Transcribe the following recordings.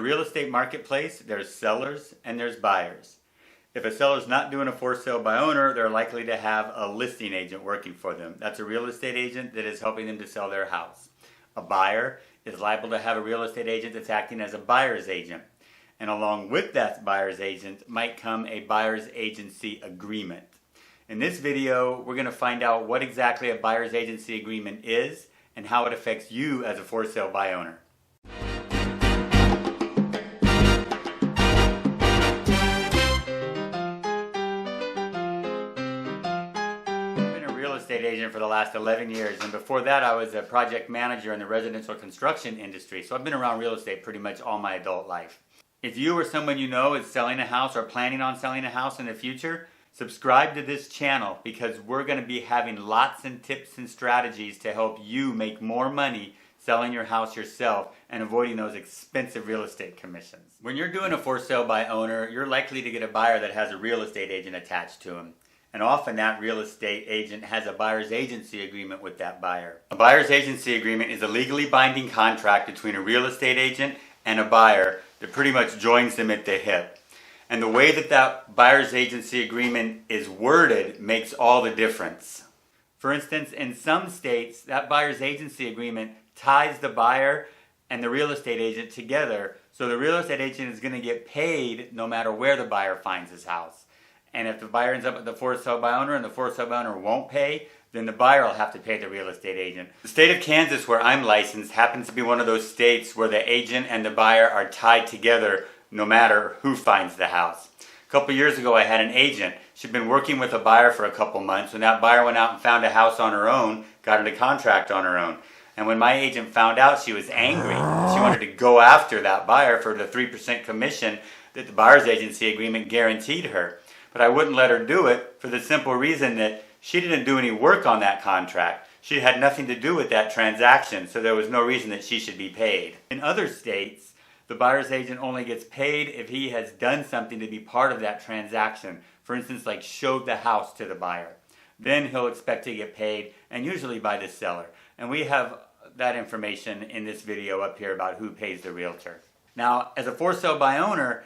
the real estate marketplace, there's sellers and there's buyers. If a seller's not doing a for sale by owner, they're likely to have a listing agent working for them. That's a real estate agent that is helping them to sell their house. A buyer is liable to have a real estate agent that's acting as a buyer's agent. And along with that buyer's agent might come a buyer's agency agreement. In this video, we're going to find out what exactly a buyer's agency agreement is and how it affects you as a for sale by owner. Estate agent for the last 11 years, and before that I was a project manager in the residential construction industry, so I've been around real estate pretty much all my adult life. If you or someone you know is selling a house or planning on selling a house in the future, subscribe to this channel because we're going to be having lots of tips and strategies to help you make more money selling your house yourself and avoiding those expensive real estate commissions. When you're doing a for sale by owner, you're likely to get a buyer that has a real estate agent attached to him. And often that real estate agent has a buyer's agency agreement with that buyer. A buyer's agency agreement is a legally binding contract between a real estate agent and a buyer that pretty much joins them at the hip. And the way that that buyer's agency agreement is worded makes all the difference. For instance, in some states, that buyer's agency agreement ties the buyer and the real estate agent together, so the real estate agent is going to get paid no matter where the buyer finds his house. And if the buyer ends up at the for sale by owner and the for sale by owner won't pay, then the buyer will have to pay the real estate agent. The state of Kansas, where I'm licensed, happens to be one of those states where the agent and the buyer are tied together no matter who finds the house. A couple years ago I had an agent. She'd been working with a buyer for a couple months. When that buyer went out and found a house on her own, got into contract on her own. And when my agent found out, she was angry. She wanted to go after that buyer for the 3% commission that the buyer's agency agreement guaranteed her. But I wouldn't let her do it for the simple reason that she didn't do any work on that contract. She had nothing to do with that transaction, so there was no reason that she should be paid. In other states, the buyer's agent only gets paid if he has done something to be part of that transaction. For instance, like showed the house to the buyer. Then he'll expect to get paid, and usually by the seller. And we have that information in this video up here about who pays the realtor. Now, as a for sale by owner,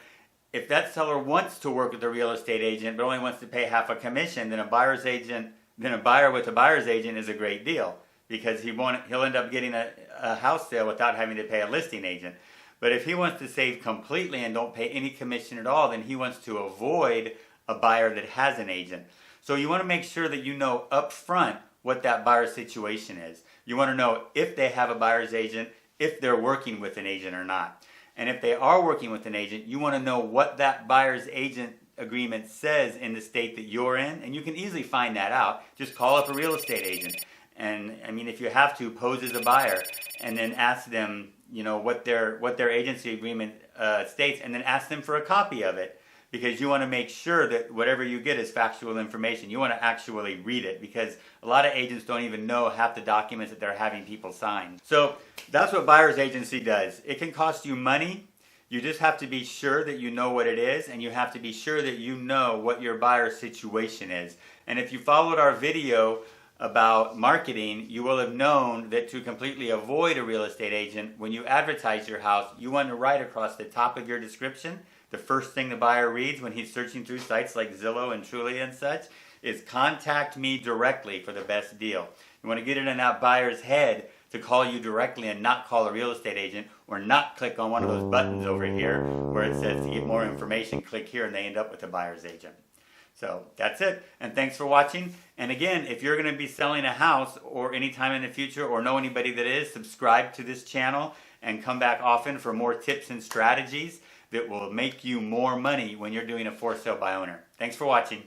if that seller wants to work with the real estate agent but only wants to pay half a commission, then a buyer with a buyer's agent is a great deal because he'll end up getting a house sale without having to pay a listing agent. But if he wants to save completely and don't pay any commission at all, then he wants to avoid a buyer that has an agent. So you want to make sure that you know up front what that buyer's situation is. You want to know if they have a buyer's agent, if they're working with an agent or not. And if they are working with an agent, you want to know what that buyer's agent agreement says in the state that you're in, and you can easily find that out. Just call up a real estate agent, and if you have to, pose as a buyer, and then ask them, what their agency agreement states, and then ask them for a copy of it, because you want to make sure that whatever you get is factual information. You want to actually read it, because a lot of agents don't even know half the documents that they're having people sign. So that's what buyer's agency does. It can cost you money. You just have to be sure that you know what it is, and you have to be sure that you know what your buyer's situation is. And if you followed our video about marketing, you will have known that to completely avoid a real estate agent, when you advertise your house, you want to write across the top of your description, the first thing the buyer reads when he's searching through sites like Zillow and Trulia and such, is contact me directly for the best deal. You want to get it in that buyer's head to call you directly and not call a real estate agent, or not click on one of those buttons over here where it says to get more information, click here, and they end up with a buyer's agent. So that's it, and thanks for watching. And again, if you're going to be selling a house or anytime in the future, or know anybody that is, subscribe to this channel and come back often for more tips and strategies that will make you more money when you're doing a for sale by owner. Thanks for watching.